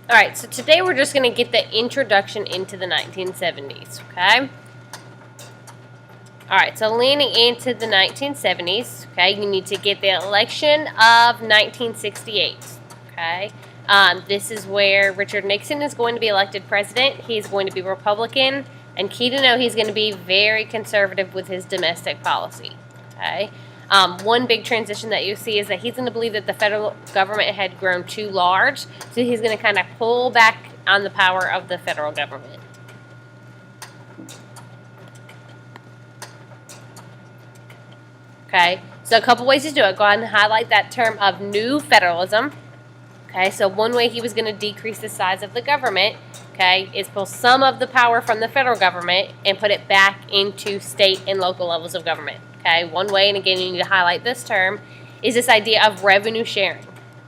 All right, so today we're just going to get the introduction into the 1970s, okay? All right, so leaning into the 1970s, okay, you need to get the election of 1968, okay? This is where Richard Nixon is going to be elected president. He's going to be Republican, and key to know, he's going to be very conservative with his domestic policy, okay? One big transition that you see is that he's going to believe that the federal government had grown too large, so he's going to kind of pull back on the power of the federal government. Okay, so a couple ways to do it. Go ahead and highlight that term of new federalism. Okay, so one way he was going to decrease the size of the government, okay, is pull some of the power from the federal government and put it back into state and local levels of government. Okay, one way, and again, you need to highlight this term, is this idea of revenue sharing.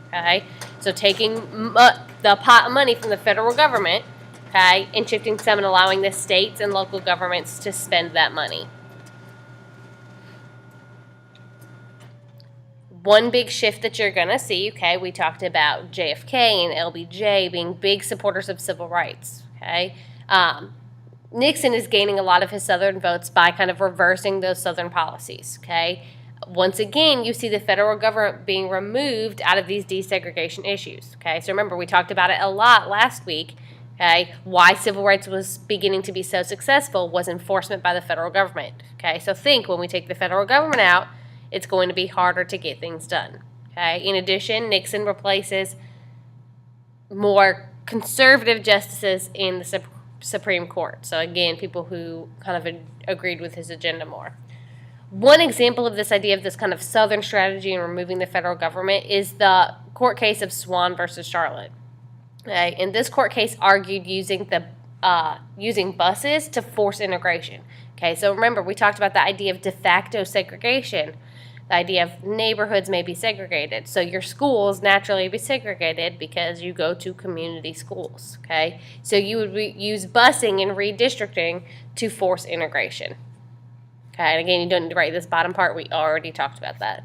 Okay, so taking the pot of money from the federal government, okay, and shifting some and allowing the states and local governments to spend that money. One big shift that you're going to see, okay, we talked about JFK and LBJ being big supporters of civil rights, okay? Nixon is gaining a lot of his Southern votes by kind of reversing those Southern policies, okay? Once again, you see the federal government being removed out of these desegregation issues, okay? So remember, we talked about it a lot last week, okay? Why civil rights was beginning to be so successful was enforcement by the federal government, okay? So think, when we take the federal government out, it's going to be harder to get things done. Okay. In addition, Nixon replaces more conservative justices in the Supreme Court. So again, people who kind of agreed with his agenda more. One example of this idea of this kind of Southern strategy in removing the federal government is the court case of Swan versus Charlotte. Okay. And this court case argued using buses to force integration. Okay, so remember, we talked about the idea of de facto segregation. The idea of neighborhoods may be segregated. So your schools naturally be segregated because you go to community schools, okay? So you would use busing and redistricting to force integration. Okay, and again, you don't need to write this bottom part. We already talked about that.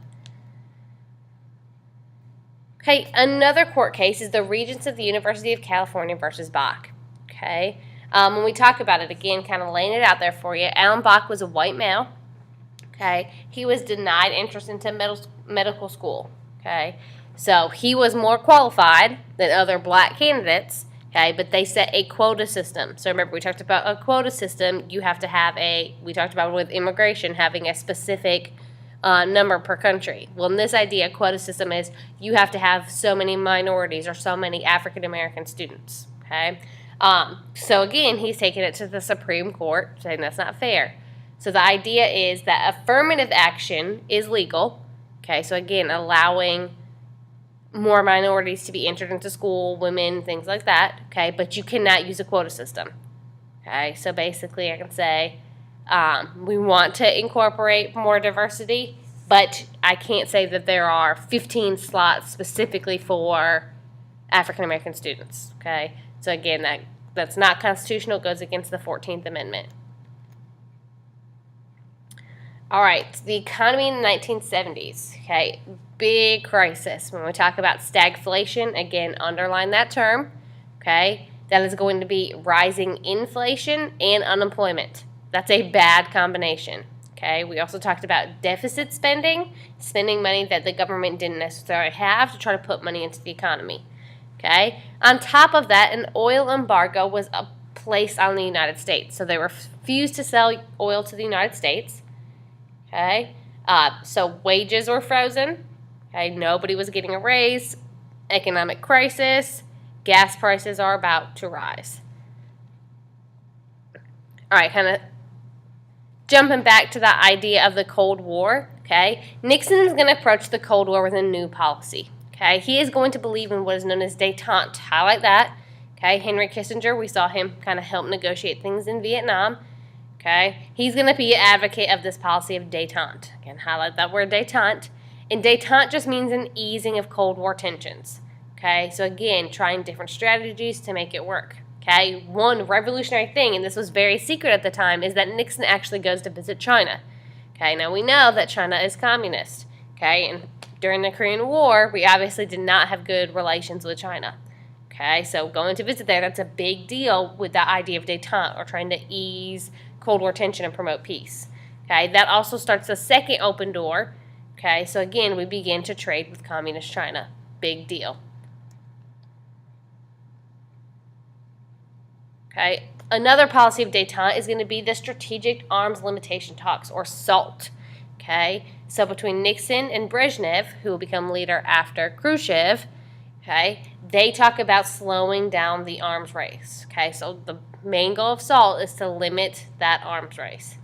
Okay, another court case is the Regents of the University of California versus Bach, okay? When we talk about it, again, kind of laying it out there for you, Alan Bach was a white male. Okay, he was denied interest into medical school. Okay, so he was more qualified than other black candidates. Okay, but they set a quota system. So remember, we talked about a quota system. You have to have we talked about with immigration having a specific number per country. Well, in this idea, quota system is you have to have so many minorities or so many African American students. Okay, so again, he's taking it to the Supreme Court, saying that's not fair. So the idea is that affirmative action is legal, okay? So again, allowing more minorities to be entered into school, women, things like that, okay? But you cannot use a quota system, okay? So basically I can say we want to incorporate more diversity, but I can't say that there are 15 slots specifically for African American students, okay? So again, that's not constitutional, it goes against the 14th Amendment. All right, the economy in the 1970s, okay, big crisis. When we talk about stagflation, again, underline that term, okay, that is going to be rising inflation and unemployment. That's a bad combination, okay. We also talked about deficit spending money that the government didn't necessarily have to try to put money into the economy, okay. On top of that, an oil embargo was placed on the United States. So they refused to sell oil to the United States. Okay, so wages were frozen. Okay, nobody was getting a raise. Economic crisis. Gas prices are about to rise. All right, kind of jumping back to the idea of the Cold War. Okay, Nixon is going to approach the Cold War with a new policy. Okay, he is going to believe in what is known as détente. Highlight that. Okay, Henry Kissinger, we saw him kind of help negotiate things in Vietnam. Okay, he's going to be an advocate of this policy of détente. Again, highlight that word détente. And détente just means an easing of Cold War tensions. Okay, so again, trying different strategies to make it work. Okay, one revolutionary thing, and this was very secret at the time, is that Nixon actually goes to visit China. Okay, now we know that China is communist. Okay, and during the Korean War, we obviously did not have good relations with China. Okay, so going to visit there, that's a big deal with the idea of détente, or trying to ease Cold War tension and promote peace. Okay, that also starts the second open door. Okay, so again, we begin to trade with Communist China. Big deal. Okay, another policy of détente is going to be the Strategic Arms Limitation Talks, or SALT. Okay, so between Nixon and Brezhnev, who will become leader after Khrushchev, okay, they talk about slowing down the arms race. Okay, so the main goal of SALT is to limit that arms race.